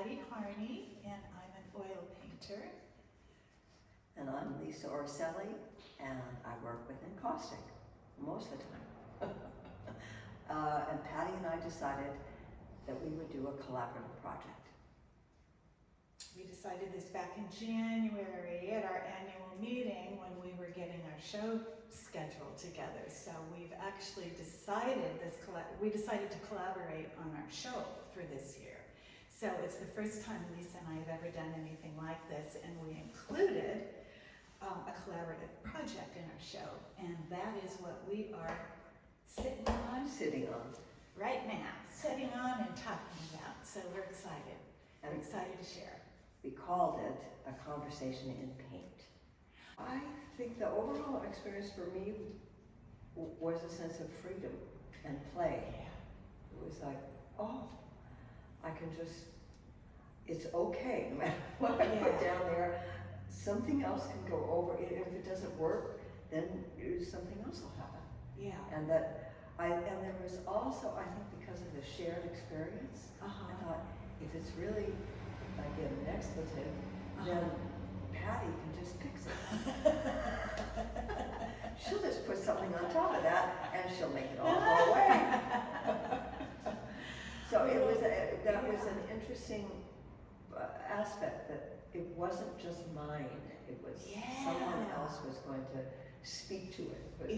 Patti Harney, and I'm an oil painter. And I'm Orselli, and I work with encaustic most of the time. And Patti and I decided that we would do a collaborative project. We decided this back in January at our annual meeting when we were getting our show scheduled together. So we've actually decided we decided to collaborate on our show for this year. So it's the first time Lisa and I have ever done anything like this, and we included a collaborative project in our show, and that is what we are sitting on right now, sitting on and talking about. So we're excited. And we're excited to share. We called it A Conversation in Paint. I think the overall experience for me was a sense of freedom and play. It was like, oh, I can just, it's okay, no matter what I put down there, something else can go over it. If it doesn't work, then something else will happen. Yeah. And there was also, I think because of the shared experience, I thought, if it's really like an expletive, then Patti can just fix it. She'll just put something on top of that, and she'll make it all go away. So it was that was an interesting aspect, that it wasn't just mine. It was someone else was going to speak to it. But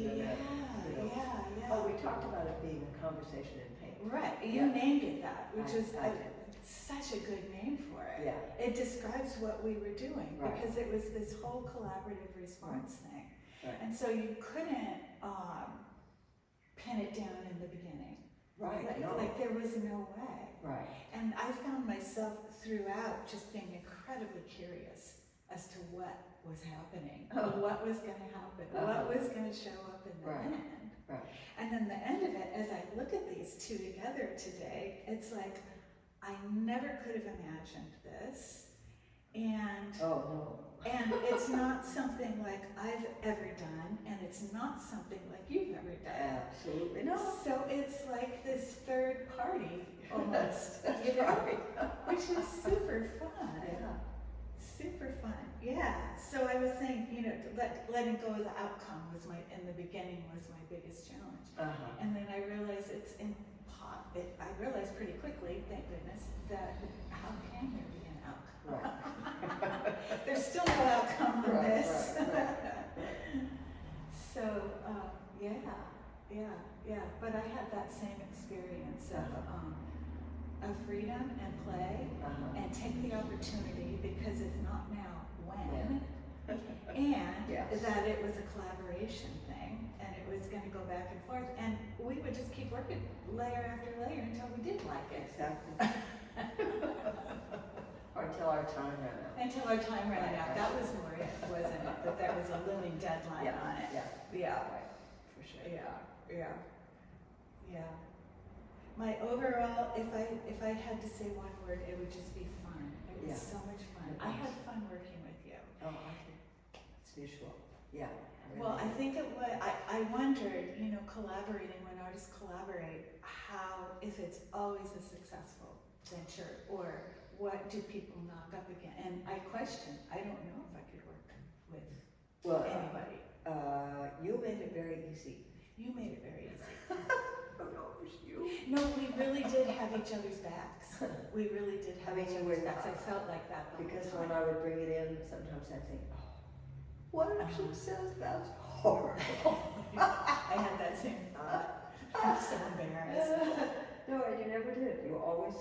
Oh, we talked about it being a conversation in paint. Right, you named it that, which is such a good name for it. Yeah. It describes what we were doing, because it was this whole collaborative response thing. Right. And so you couldn't pin it down in the beginning. Right, like there was no way. Right. And I found myself throughout just being incredibly curious as to what was happening, what was going to happen, what was going to show up in the end. Right. And then the end of it, as I look at these two together today, it's like, I never could have imagined this, and and it's not something like I've ever done, and it's not something like you've ever done. Absolutely not. So it's like this third party almost, you know, which is super fun. Yeah. Super fun. Yeah. So I was saying, you know, letting go of the outcome was in the beginning was my biggest challenge. And then I realized I realized pretty quickly, thank goodness, that how can there be an outcome? Right. There's still no outcome from this. So, yeah. But I had that same experience of freedom and play, and take the opportunity, because if not now, when? And that it was a collaboration thing, and it was going to go back and forth, and we would just keep working layer after layer until we did like it. Exactly. Or until our time ran out. Until our time ran out. That was more it, wasn't it? That there was a looming deadline on it. Yeah. For sure. Yeah. My overall, if I had to say one word, it would just be fun. It was so much fun. I had fun working with you. Oh, I think it's visual. Yeah. Well, I think it was, I wondered, you know, collaborating, when artists collaborate, if it's always a successful venture, or what do people knock up again? And I question, I don't know if I could work with anybody. You made it very easy. You made it very easy. Oh no, it was you. No, we really did have each other's backs. We really did have each other's backs. I felt like that the because whole time. when I would bring it in, sometimes I'd think, oh, what if she says that's horrible? I had that same thought. I'm so embarrassed. No, and you never did. You always,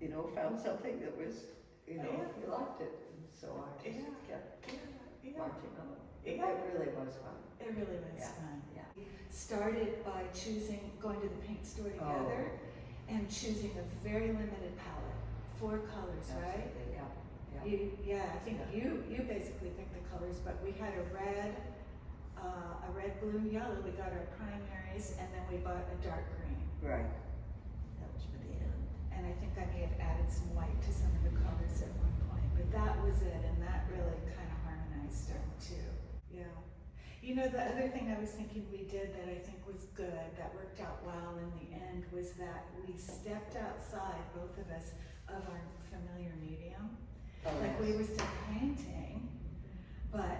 you know, found something that was, you know, you liked it. And so I just kept marching on. It really was fun. It really was fun. Yeah. We started by going to the paint store together and choosing a very limited palette, 4 colors, right? Yeah. I think you basically picked the colors, but we had a red, blue, yellow. We got our primaries, and then we bought a dark green. Right. That was for the end. And I think I may have added some white to some of the colors at one point, but that was it, and that really kind of harmonized them too. Yeah. You know, the other thing I was thinking we did that I think was good, that worked out well in the end, was that we stepped outside, both of us, of our familiar medium. Oh, Like we yes. were still painting, but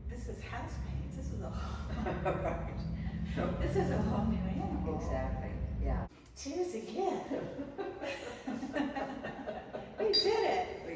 this is house paints. This is a whole, Right. this is a whole new animal. Exactly, yeah. Cheers again. We did it. We